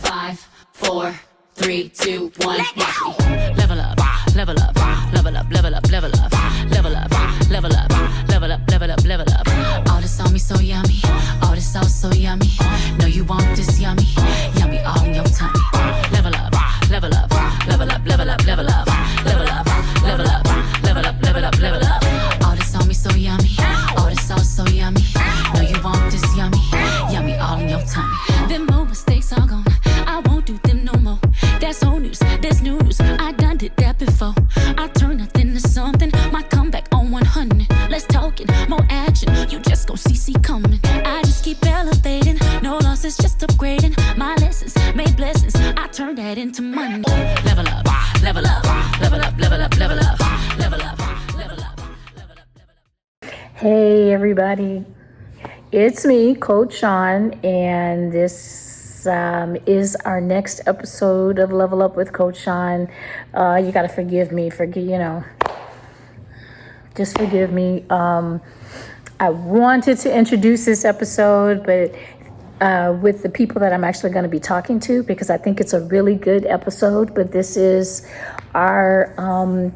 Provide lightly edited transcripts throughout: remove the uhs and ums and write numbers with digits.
Five, four, three, two, one. Watch me. Level up, level up, level up, level up, level up, level up, level up, level up, level up, level up. All this on me so yummy, all this sauce so yummy. No, you want this yummy, yummy all in your tummy. Level up, level up, level up, level up, level up, level up, level up, level up, level up, level up. All this on me so yummy, all this sauce so yummy. No, you want this yummy, yummy all in your tummy. Them old mistakes are gone, I won't do them no more. That's old news, that's new news, I done did that before. I turn nothing to something, my comeback on 100. Let's talk it, more action, you just gon' see coming. I just keep elevating, no losses, just upgrading. My lessons made blessings, I turn that into money. Level up, level up, level up, level up, level up, level up, level up, level up. Hey everybody, it's me, Coach Shawn, and this is our next episode of Level Up with Coach Shawn. You gotta forgive me, just forgive me. I wanted to introduce this episode, but with the people that I'm actually going to be talking to, because I think it's a really good episode. But this is our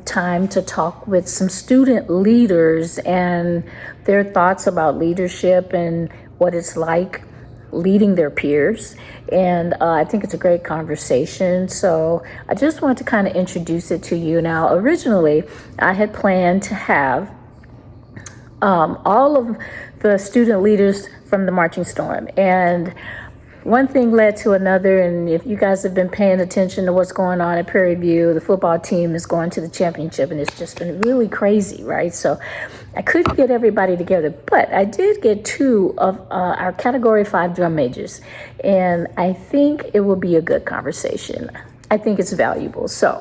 time to talk with some student leaders and their thoughts about leadership and what it's like leading their peers. And I think it's a great conversation. So I just wanted to kind of introduce it to you. Now, originally, I had planned to have all of the student leaders from the Marching Storm. And one thing led to another. And if you guys have been paying attention to what's going on at Prairie View, the football team is going to the championship, and it's just been really crazy, right? So I couldn't get everybody together, but I did get two of our Category 5 drum majors. And I think it will be a good conversation. I think it's valuable. So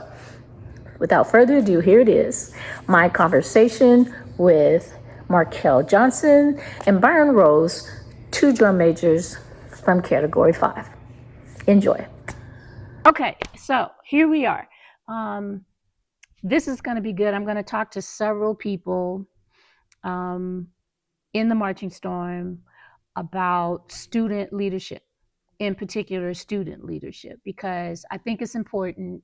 without further ado, here it is, my conversation with Markel Johnson and Byron Rose, two drum majors from Category 5. Enjoy. Okay, so here we are. This is going to be good. I'm going to talk to several people in the Marching Storm about student leadership, in particular student leadership, because I think it's important.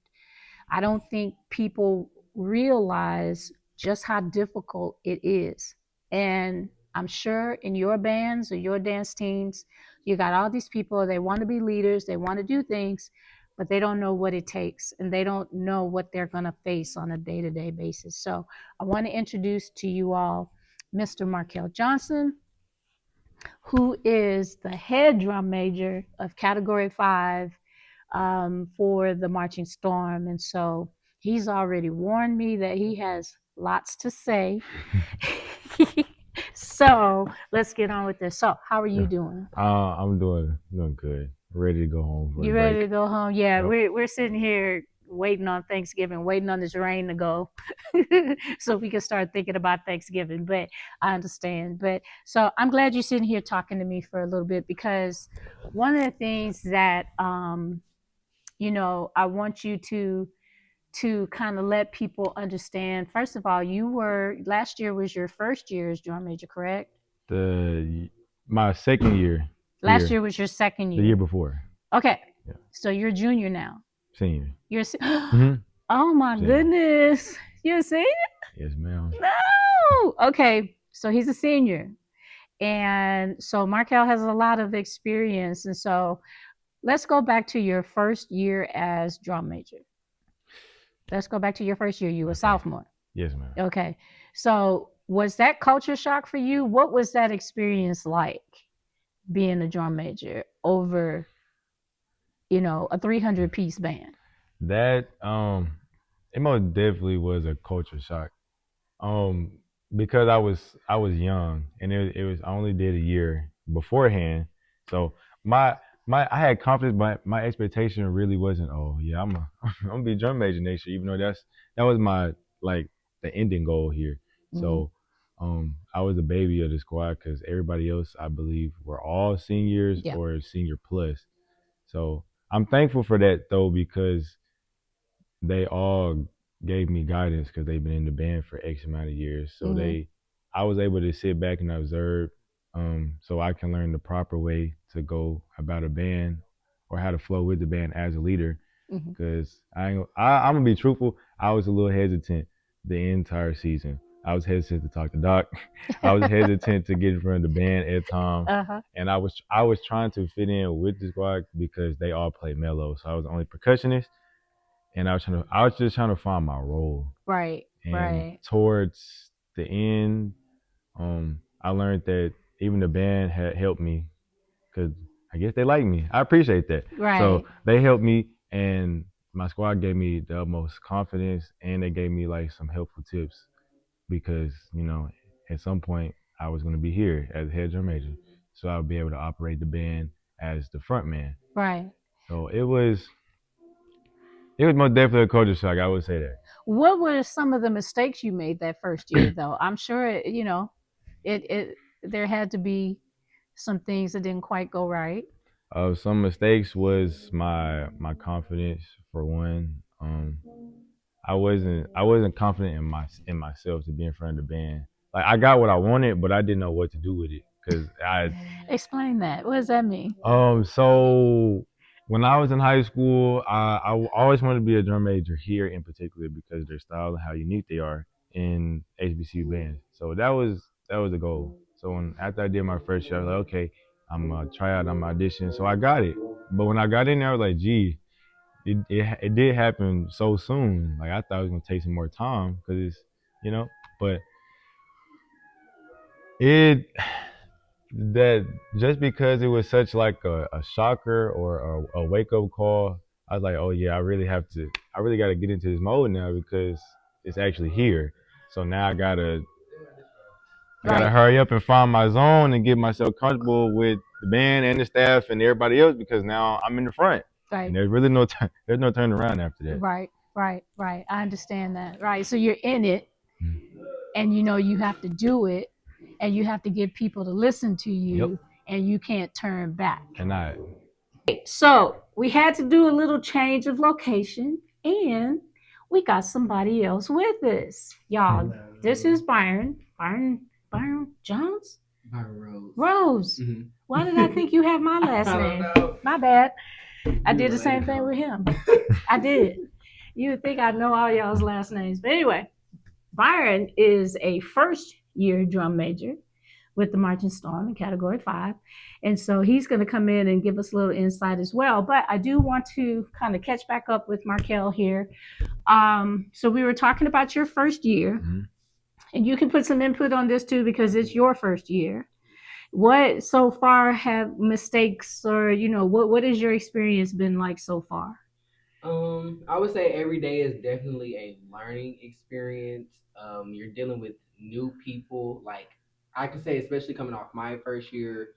I don't think people realize just how difficult it is. And I'm sure in your bands or your dance teams, you got all these people, they want to be leaders, they want to do things, but they don't know what it takes, and they don't know what they're going to face on a day-to-day basis. So I want to introduce to you all Mr. Markel Johnson, who is the head drum major of Category 5 for the Marching Storm. And so he's already warned me that he has lots to say. So let's get on with this. So how are you doing? I'm doing good. Ready to go home. You ready to go home? Yeah, yep. We're sitting here waiting on Thanksgiving, waiting on this rain to go so we can start thinking about Thanksgiving. But I understand. But so I'm glad you're sitting here talking to me for a little bit, because one of the things that I want you to kind of let people understand. First of all, last year was your first year as drum major, correct? My second year. Last year was your second year. The year before. Okay. Yeah. So you're a junior now. Senior. You're mm-hmm. Oh my senior. Goodness. You're a senior? Yes, ma'am. No. Okay. So he's a senior. And so Markel has a lot of experience. And so let's go back to your first year as drum major. Let's go back to your first year. You were a sophomore. Yes, ma'am. Okay. So was that culture shock for you? What was that experience like, being a drum major over, a 300-piece band? That, it most definitely was a culture shock. Because I was young, and it was, I only did a year beforehand. So I had confidence, but my expectation really wasn't, I'm gonna be a drum major next year, even though that was my, the ending goal here. Mm-hmm. So I was the baby of the squad, because everybody else, I believe, were all seniors or senior plus. So I'm thankful for that, though, because they all gave me guidance, because they've been in the band for X amount of years. So I was able to sit back and observe, so I can learn the proper way to go about a band or how to flow with the band as a leader. Mhm. Because I'm gonna be truthful. I was a little hesitant the entire season. I was hesitant to talk to Doc. I was hesitant to get in front of the band at times, Uh-huh. and I was trying to fit in with the squad because they all play mellow. So I was the only percussionist, and I was just trying to find my role. Right. And Right. towards the end, I learned that even the band had helped me because I guess they like me. I appreciate that. So Right. they helped me, and my squad gave me the utmost confidence, and they gave me like some helpful tips because at some point I was going to be here as head drum major, so I'll be able to operate the band as the front man. Right. So it was most definitely a culture shock. I would say that. What were some of the mistakes you made that first year, though? I'm sure it there had to be some things that didn't quite go right. Some mistakes was my confidence for one. I wasn't confident in myself to be in front of the band. Like I got what I wanted, but I didn't know what to do with it because Explain that. What does that mean? so when I was in high school, I always wanted to be a drum major here in particular because of their style and how unique they are in HBCU bands. So that was the goal. So after I did my first year, I was like, okay, I'm gonna try out. I'm audition. So I got it. But when I got in there, I was like, gee, it did happen so soon. Like I thought it was gonna take some more time because but it that just because it was such like a shocker or a wake up call, I was like, oh yeah, I really got to get into this mode now because it's actually here. So now I gotta Right. hurry up and find my zone and get myself comfortable with the band and the staff and everybody else because now I'm in the front and Right. there's really there's no turning around after that. Right. Right. Right. I understand that. Right. So you're in it, Mhm. and you have to do it, and you have to get people to listen to Yep. you, and you can't turn back. And So we had to do a little change of location, and we got somebody else with us, y'all. This is Byron Jones. Byron Rose. Rose. Mhm. Why did I think you had my last I name? don't know. My bad. I You did the were same like, thing with him. I did. You would think I know all y'all's last names, but anyway, Byron is a first year drum major with the Marching Storm in Category 5. And so he's going to come in and give us a little insight as well. But I do want to kind of catch back up with Markel here. So we were talking about your first year, Mhm. and you can put some input on this too because it's your first year. What so far have mistakes or what has your experience been like so far? I would say every day is definitely a learning experience. You're dealing with new people. Like I can say, especially coming off my first year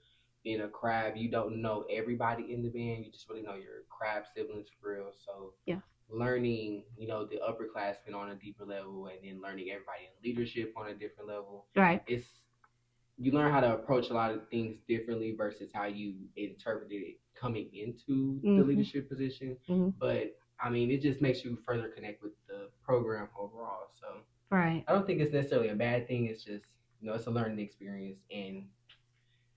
being a crab, you don't know everybody in the band. You just really know your crab siblings for real. So Yeah. learning, the upperclassmen on a deeper level, and then learning everybody in leadership on a different level. Right. It's You learn how to approach a lot of things differently versus how you interpreted it coming into the leadership position. Mhm. But I mean, it just makes you further connect with the program overall. So Right. I don't think it's necessarily a bad thing. It's just it's a learning experience, and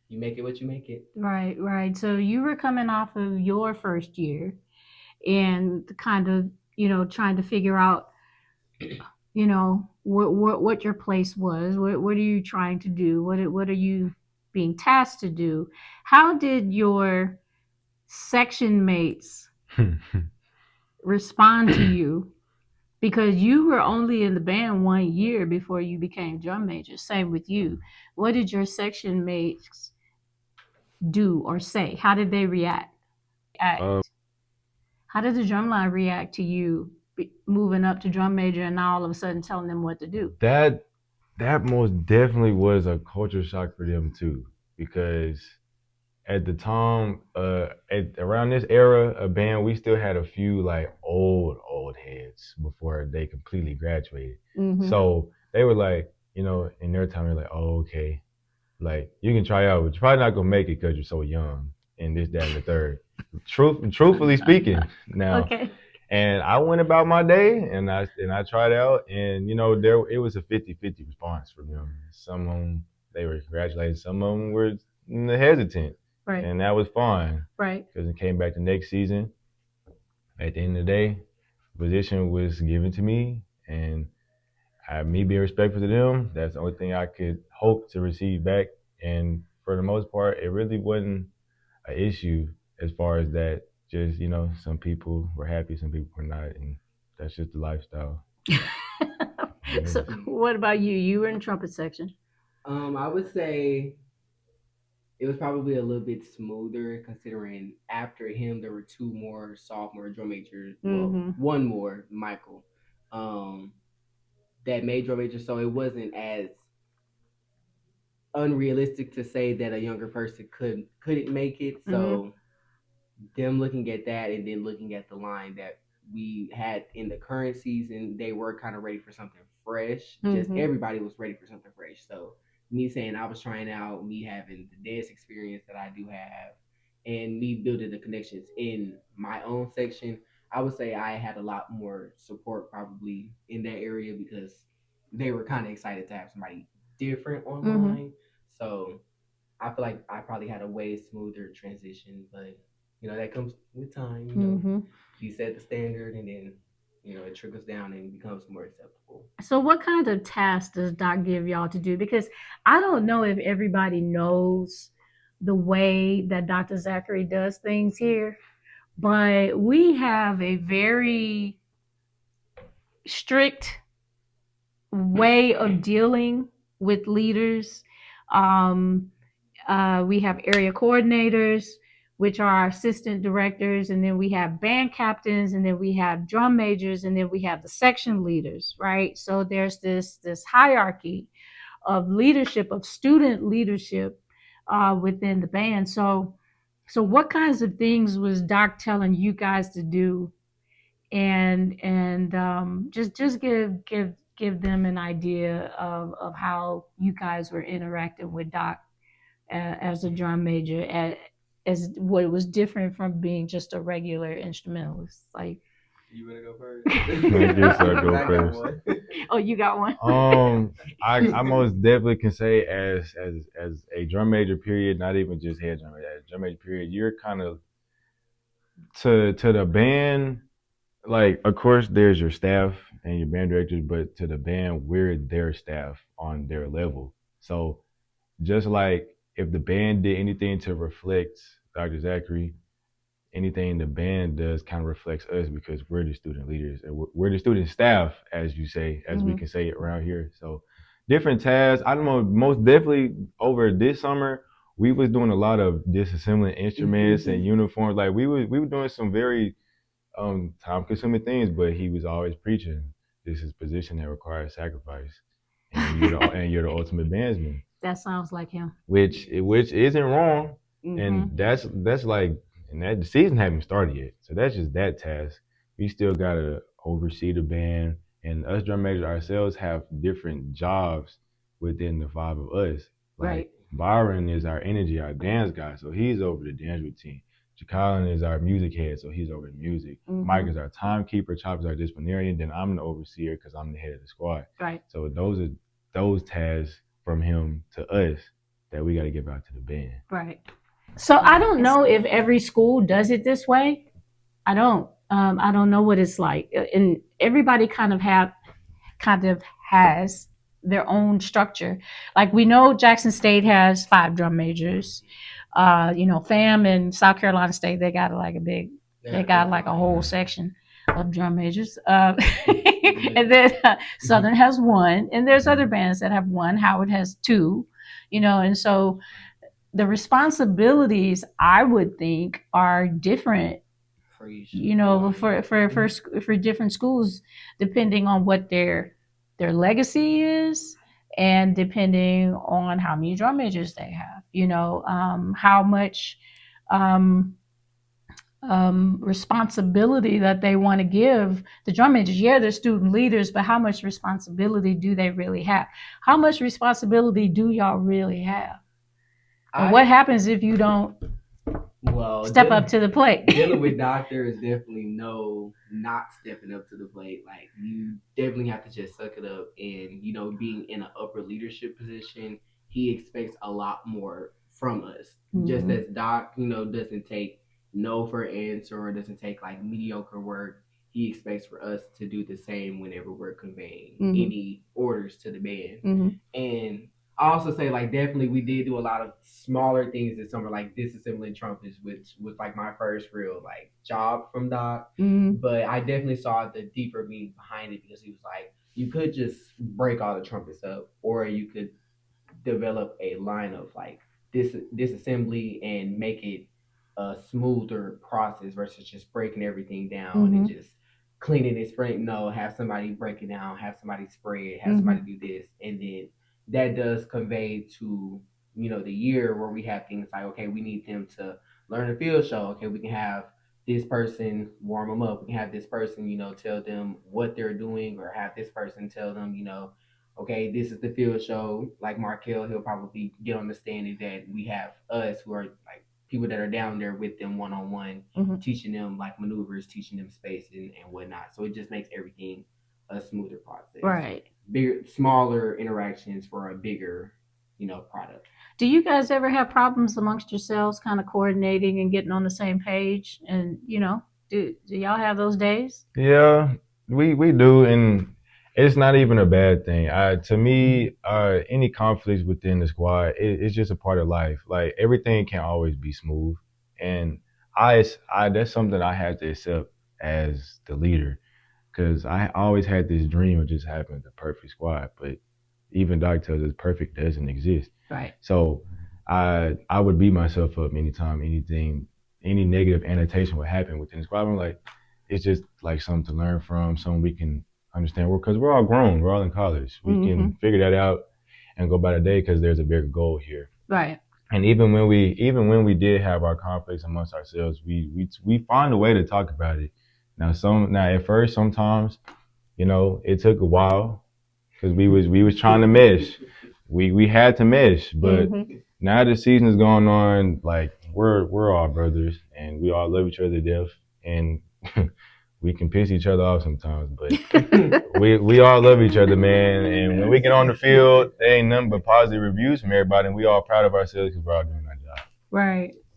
you make it what you make it. Right, right. So you were coming off of your first year and kind of, trying to figure out, what your place was. What are you trying to do? What are you being tasked to do? How did your section mates respond to you? Because you were only in the band 1 year before you became drum major. Same with you. What did your section mates do or say? How did they react? Uh, How did the drumline react to you moving up to drum major and now all of a sudden telling them what to do? that that most definitely was a culture shock for them too, because at the time, around this era of band, we still had a few like old heads before they completely graduated. Mm-hmm. So they were like, in their time, they're like, oh, okay, like you can try out, but you're probably not gonna make it because you're so young, and this, that, and the third. Truthfully speaking, now. Okay. And I went about my day, and I tried out, and there it was a 50-50 response from them. Some of them they were congratulating, some of them were hesitant. Right. And that was fine Right. because it came back the next season. At the end of the day, the position was given to me, and me being respectful to them, that's the only thing I could hope to receive back. And for the most part, it really wasn't an issue as far as that. Just, some people were happy, some people were not, and that's just the lifestyle. So, what about you? You were in trumpet section. I would say it was probably a little bit smoother considering after him there were two more sophomore drum majors. Well, one more, Michael, um, that made drum majors. So it wasn't as unrealistic to say that a younger person couldn't make it. So them looking at that and then looking at the line that we had in the current season, they were kind of ready for something fresh. Just everybody was ready for something fresh. So me saying I was trying out, me having the dance experience that I do have, and me building the connections in my own section, I would say I had a lot more support probably in that area because they were kind of excited to have somebody different online. So I feel like I probably had a way smoother transition, but that comes with time. You set the standard, and then it trickles down and becomes more acceptable. So, what kind of tasks does Doc give y'all to do? Because I don't know if everybody knows the way that Dr. Zachary does things here, but we have a very strict way of dealing with leaders. Um, we have area coordinators, which are our assistant directors, and then we have band captains, and then we have drum majors, and then we have the section leaders, right? So there's this hierarchy of leadership, of student leadership within the band. So what kinds of things was Doc telling you guys to do, and just give them an idea of how you guys were interacting with Doc as a drum major, as what was different from being just a regular instrumentalist. Like, you want to go first? I guess I'll go first. Oh, you got one. I most definitely can say as a drum major period, not even just head drum major, as a drum major period, you're kind of to the band. Like, of course, there's your staff and your band directors, but to the band, we're their staff on their level. So just like if the band did anything to reflect Dr. Zachary, anything the band does kind of reflects us because we're the student leaders and we're the student staff, as you say, as we can say it around here. So different tasks. I don't know, most definitely over this summer, we was doing a lot of disassembling instruments and uniforms. Like we were doing some very time consuming things, but he was always preaching this is a position that requires sacrifice. And you're the ultimate bandsman. That sounds like him. Which isn't wrong. And that's like, and that the season haven't started yet. So that's just that task. We still gotta oversee the band, and us drum majors ourselves have different jobs within the five of us. Like Right. Byron is our energy, our dance guy, so he's over the dance routine. Jacqueline is our music head, so he's over the music. Mike is our timekeeper, Chop is our disciplinarian, then I'm the overseer because I'm the head of the squad. Right. So those are those tasks from him to us that we got to give out to the band. Right. So I don't know if every school does it this way. I don't. I don't know what it's like, and everybody kind of has their own structure. Like we know Jackson State has 5 drum majors. FAM and South Carolina State, they got like a whole section of drum majors. And then Southern has 1, and there's other bands that have 1. Howard has 2, and so the responsibilities, I would think, are different, for different schools, depending on what their legacy is, and depending on how many drum majors they have. How much responsibility that they want to give the drum majors. Yeah, they're student leaders, but how much responsibility do they really have? How much responsibility do y'all really have? And what happens if you don't step up to the plate? Dealing with Doctor is definitely not stepping up to the plate. Like, you definitely have to just suck it up. And, being in an upper leadership position, he expects a lot more from us. Just as Doc, doesn't take no for an answer or doesn't take like mediocre work. He expects for us to do the same whenever we're conveying any orders to the band. And I also say like definitely we did do a lot of smaller things this summer, like disassembling trumpets, which was like my first real like job from Doc. But I definitely saw the deeper meaning behind it because he was like, you could just break all the trumpets up, or you could develop a line of like disassembly and make it a smoother process versus just breaking everything down and just cleaning and spraying. No, have somebody break it down, have somebody spray it, have somebody do this, and then that does convey to the year where we have things like, okay, we need them to learn a field show. Okay, we can have this person warm them up. We can have this person, tell them what they're doing, or have this person tell them, okay, this is the field show. Like Markel, he'll probably get on the standing that we have us who are like people that are down there with them one on one, teaching them like maneuvers, teaching them space and whatnot. So it just makes everything a smoother process. Right. Bigger, smaller interactions for a bigger, product. Do you guys ever have problems amongst yourselves, kind of coordinating and getting on the same page? And do y'all have those days? Yeah, we do, and it's not even a bad thing. To me, any conflicts within the squad, it's just a part of life. Like everything can't always be smooth, and I that's something I had to accept as the leader, because I always had this dream of just having the perfect squad. But even Doc tells us perfect doesn't exist. Right. So I would beat myself up anytime any negative annotation would happen within the squad. I'm like, it's just like something to learn from, something we can understand. Because we're all grown, we're all in college. We can figure that out and go about a day because there's a bigger goal here. Right. And even when we did have our conflicts amongst ourselves, we find a way to talk about it. Now at first sometimes, it took a while because we was trying to mesh. We had to mesh, but now the season is going on, like we're all brothers and we all love each other to death, and we can piss each other off sometimes, but we all love each other, man. And when we get on the field, there ain't nothing but positive reviews from everybody, and we all proud of ourselves because we're all doing our job.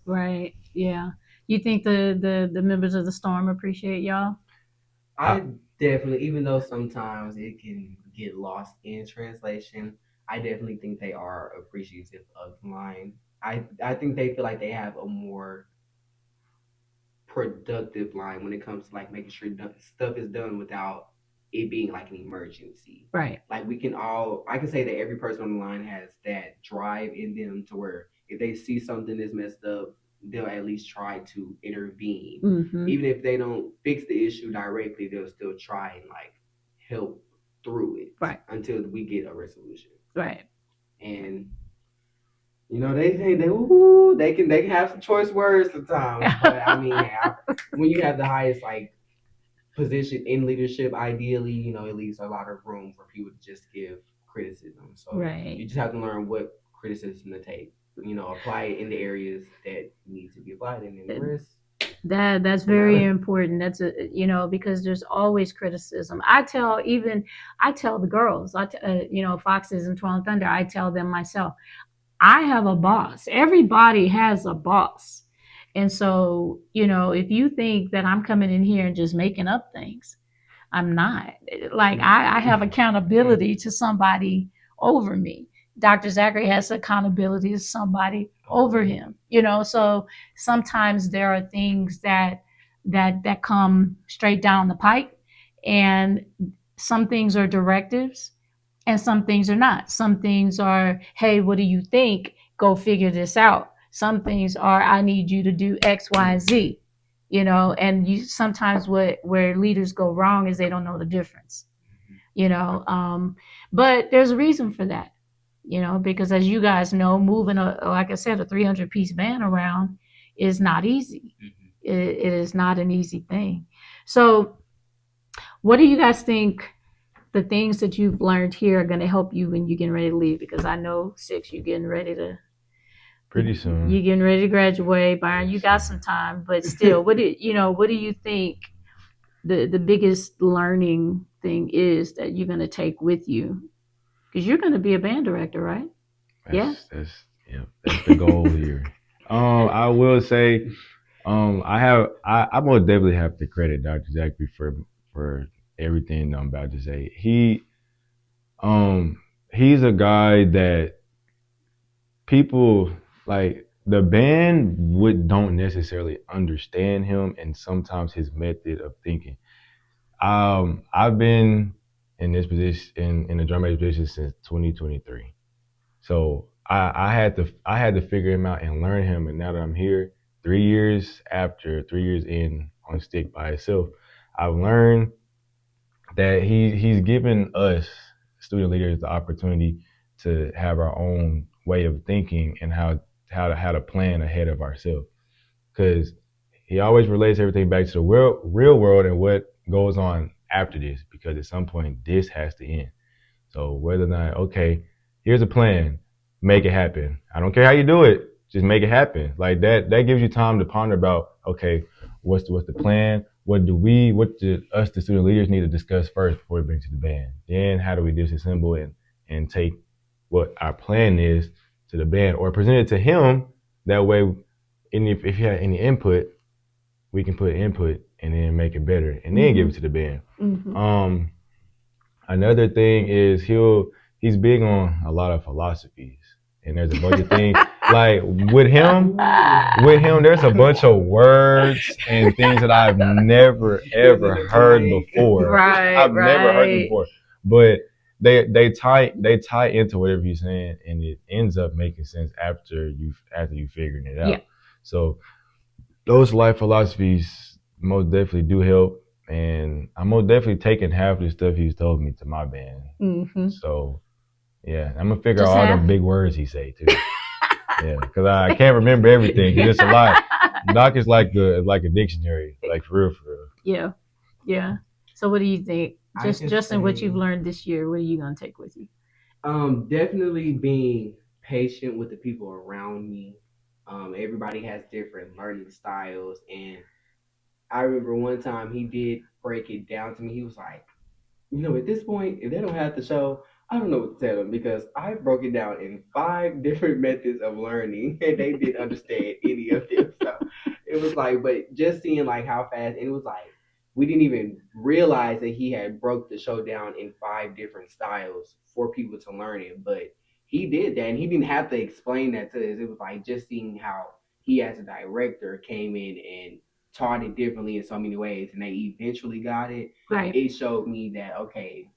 Right. Yeah. You think the members of the Storm appreciate y'all? I definitely, even though sometimes it can get lost in translation, I definitely think they are appreciative of mine. I think they feel like they have a more productive line when it comes to like making sure stuff is done without it being like an emergency. Right. Like I can say that every person on the line has that drive in them to where if they see something that's messed up, they'll at least try to intervene. Even if they don't fix the issue directly, they'll still try and like help through it until we get a resolution. Right. And they can have some choice words sometimes, but I mean, when you have the highest like position in leadership, ideally, it leaves a lot of room for people to just give criticism. So you just have to learn what criticism to take. Apply it in the areas that need to be applied, and then the rest. That's very important. That's because there's always criticism. I tell the girls, Foxes and Twirling Thunder, I tell them myself, I have a boss. Everybody has a boss. And so, if you think that I'm coming in here and just making up things, I'm not. Like I have accountability to somebody over me. Dr. Zachary has accountability to somebody over him. So sometimes there are things that come straight down the pipe, and some things are directives and some things are not. Some things are, hey, what do you think? Go figure this out. Some things are, I need you to do X, Y, Z. And sometimes where leaders go wrong is they don't know the difference. But there's a reason for that. Because as you guys know, moving like I said, a 300-piece band around is not easy. It is not an easy thing. So, what do you guys think? The things that you've learned here are going to help you when you're getting ready to leave? Because I know, Six, you're getting ready to. Pretty soon. You're getting ready to graduate, Byron. You got some time, but still, what do you think the biggest learning thing is that you're going to take with you? Because you're going to be a band director, right? That's Yeah, that's the goal here. I will say, I most definitely have to credit Dr. Zachary for everything I'm about to say. Um, he's a guy that people like the band would don't necessarily understand him and sometimes his method of thinking. I've been in this position in the drum major position since 2023. So I had to figure him out and learn him. And now that I'm here, 3 years in on stick by itself, I've learned that he's given us student leaders the opportunity to have our own way of thinking and how to plan ahead of ourselves. Because he always relates everything back to the real world and what goes on after this. Because at some point, this has to end. So whether or not, okay, here's a plan, make it happen. I don't care how you do it, just make it happen. Like that gives you time to ponder about, okay, what's the plan? What do us, the student leaders, need to discuss first before we bring it to the band? Then how do we disassemble and take what our plan is to the band or present it to him? That way, and if he had any input, we can put input and then make it better and then give it to the band. Another thing is he's big on a lot of philosophies, and there's a bunch of things like with him there's a bunch of words and things that I've never ever heard before. I've never heard them before, but they tie into whatever he's saying, and it ends up making sense after you figuring it out. Yeah. So those life philosophies most definitely do help. And I'm most definitely taking half of the stuff he's told me to my band. Mm-hmm. So, yeah, I'm going to figure Just out all half? them big words he say, too. Yeah, because I can't remember everything. 'Cause it's a lot. Doc is like a dictionary, like for real, for real. Yeah. So what do you think? I can Just in what say- you've learned this year, what are you gonna take with you? Definitely being patient with the people around me. Everybody has different learning styles, and I remember one time he did break it down to me. He was like, at this point, if they don't have the show, I don't know what to tell them because I broke it down in 5 different methods of learning and they didn't understand any of them. So it was like, but just seeing like how fast, and it was like, we didn't even realize that he had broke the show down in 5 different styles for people to learn it. But he did that and he didn't have to explain that to us. It was like just seeing how he as a director came in and taught it differently in so many ways and they eventually got it. Right. It showed me that okay,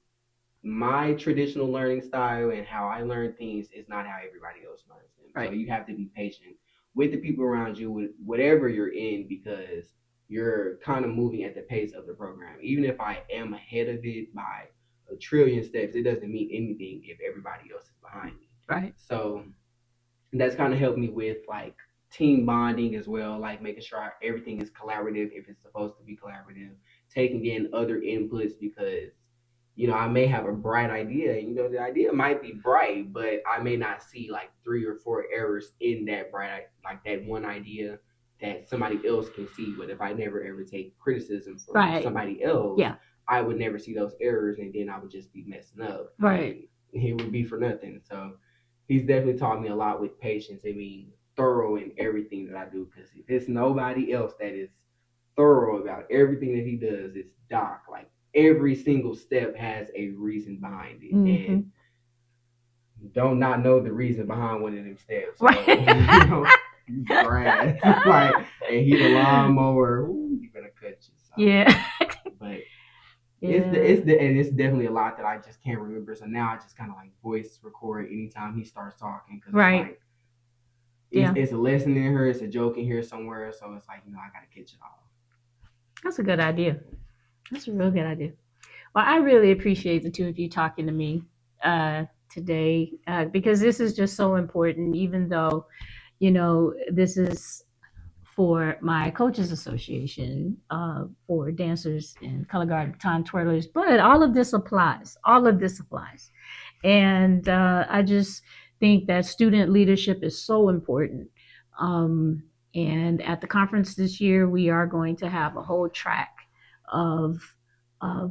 my traditional learning style and how I learn things is not how everybody else learns them. Right. So you have to be patient with the people around you with whatever you're in because you're kind of moving at the pace of the program. Even if I am ahead of it by a trillion steps, it doesn't mean anything if everybody else is behind me. Right. So that's kind of helped me with like team bonding as well, like making sure everything is collaborative if it's supposed to be collaborative, taking in other inputs because I may have a bright idea, and the idea might be bright, but I may not see like 3 or 4 errors in that like that one idea that somebody else can see. But if I never ever take criticism from Right. somebody else, Yeah. I would never see those errors, and then I would just be messing up. Right. And it would be for nothing. So he's definitely taught me a lot with patience and being thorough in everything that I do. Because if there's nobody else that is thorough about everything that he does, it's Doc. Like every single step has a reason behind it, and don't not know the reason behind one of them steps. So, Right. grass, like, and he the lawnmower. Ooh, he gonna cut you. So. Yeah. But Yeah. it's definitely a lot that I just can't remember. So now I just kind of like voice record anytime he starts talking because Right. it's like it's a lesson in here, it's a joke in here somewhere. So it's like I gotta catch it all. That's a good idea. That's a real good idea. Well, I really appreciate the two of you talking to me today because this is just so important, even though, this is for my coaches association, for dancers and color guard baton twirlers, but all of this applies. And I just think that student leadership is so important. And at the conference this year, we are going to have a whole track of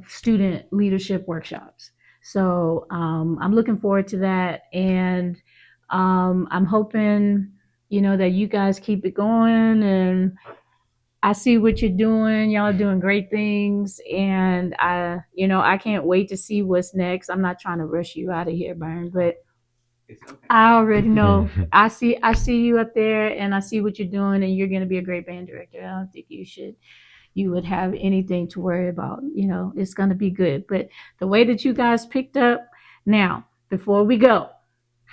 student leadership workshops. So I'm looking forward to that. And I'm hoping, that you guys keep it going, and I see what you're doing. Y'all are doing great things. And I can't wait to see what's next. I'm not trying to rush you out of here, Byron, but It's okay. I already know. I see you up there, and I see what you're doing, and you're going to be a great band director. I don't think you would have anything to worry about. It's going to be good. But the way that you guys picked up now, before we go,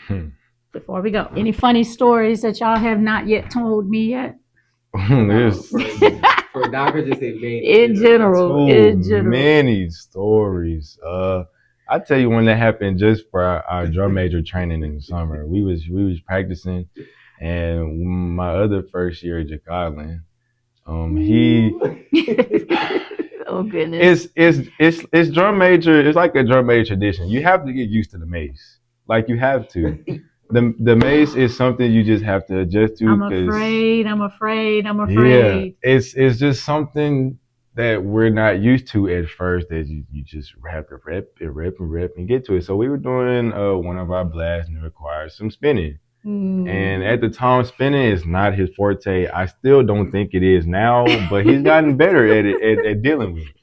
any funny stories that y'all have not yet told me yet? There's For Docker, just say man. In general, many stories. I tell you one that happened just for our drum major training in the summer. We was practicing, and my other first year at Jacqueline, he oh goodness, it's drum major. It's like a drum major tradition. You have to get used to the mace. Like you have to. The mace is something you just have to adjust to. I'm afraid. Yeah, it's just something that we're not used to at first. That you just have to rep and get to it. So we were doing one of our blasts, and it requires some spinning. And at the time, spinning is not his forte. I still don't think it is now, but he's gotten better at it at dealing with it.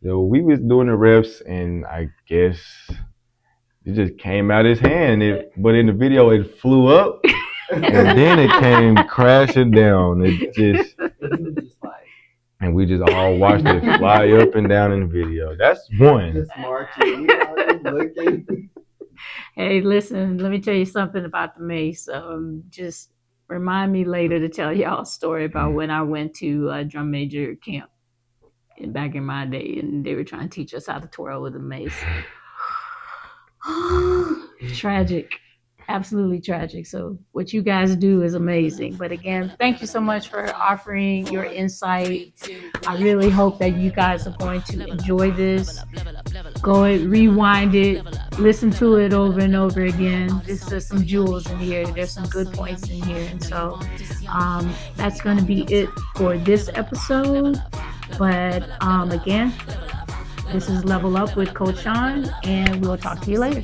So we was doing the reps, and I guess it just came out his hand. But in the video, it flew up, and then it came crashing down. It just, and we just all watched it fly up and down in the video. That's one. Just marching. We are looking. Hey, listen, let me tell you something about the mace. Just remind me later to tell y'all a story about when I went to drum major camp back in my day, and they were trying to teach us how to twirl with a mace. Tragic. Absolutely tragic. So what you guys do is amazing. But again, thank you so much for offering your insight. I really hope that you guys are going to enjoy this. Go and rewind it, listen to it over and over again. There's some jewels in here. There's some good points in here. And so that's going to be it for this episode. But again, this is Level Up with Coach Shawn, and we'll talk to you later.